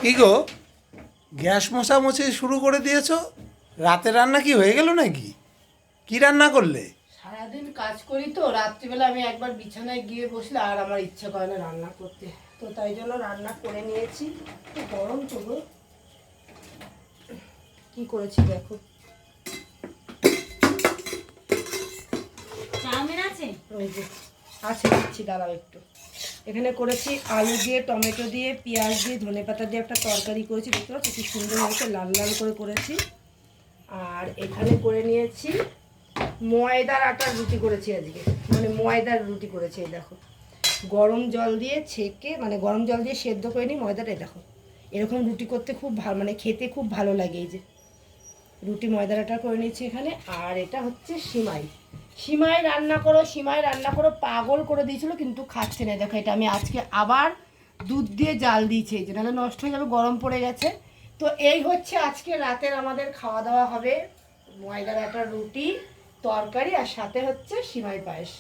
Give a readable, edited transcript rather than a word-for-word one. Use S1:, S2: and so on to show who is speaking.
S1: কি গো, গ্যাস মোছামুছি শুরু করে দিয়েছো? রাতে রান্না কি হয়ে গেল নাকি? কি রান্না করলে?
S2: সারাদিন কাজ করি তো, রাত্রিবেলা আমি একবার বিছানায় গিয়ে বসলে আর আমার ইচ্ছা করে না রান্না করতে। তো তাই জন্য রান্না করে নিয়েছি। তো গরম তো গো। কি করেছি দেখো।
S3: চাউমিন আছে?
S2: ওই যে আছে, দিচ্ছি, দাঁড়াও একটু। এখানে করেছি আলু দিয়ে, টমেটো দিয়ে, পেঁয়াজ দিয়ে, ধনেপাতা দিয়ে একটা তরকারি করেছি। দেখতে পাচ্ছ কি সুন্দর হয়েছে, লাল লাল করে করেছি। আর এখানে করে নিয়েছি ময়দার আটার রুটি করেছি আজকে, মানে ময়দার রুটি করেছি। এই দেখো, গরম জল দিয়ে ছেঁকে, মানে গরম জল দিয়ে সেদ্ধ করে নিই ময়দাটা। দেখো এরকম রুটি করতে খুব ভালো, মানে খেতে খুব ভালো লাগে। এই যে রুটি ময়দার আটা করে নিয়েছি এখানে। আর এটা হচ্ছে সিমাই। সিমাই রান্না করো, সিমাই রান্না করো, পাগল করে দিয়েছিল কিন্তু খাচ্ছে না। দেখো এটা আমি আজকে আবার দুধ দিয়ে জাল দিয়েছি, এই যে নাহলে নষ্ট হয়ে যাবে, গরম পড়ে গেছে। তো এই হচ্ছে আজকে রাতের আমাদের খাওয়া দাওয়া হবে। ময়দার আটার রুটি, তরকারি, আর সাথে হচ্ছে সিমাই পায়েস।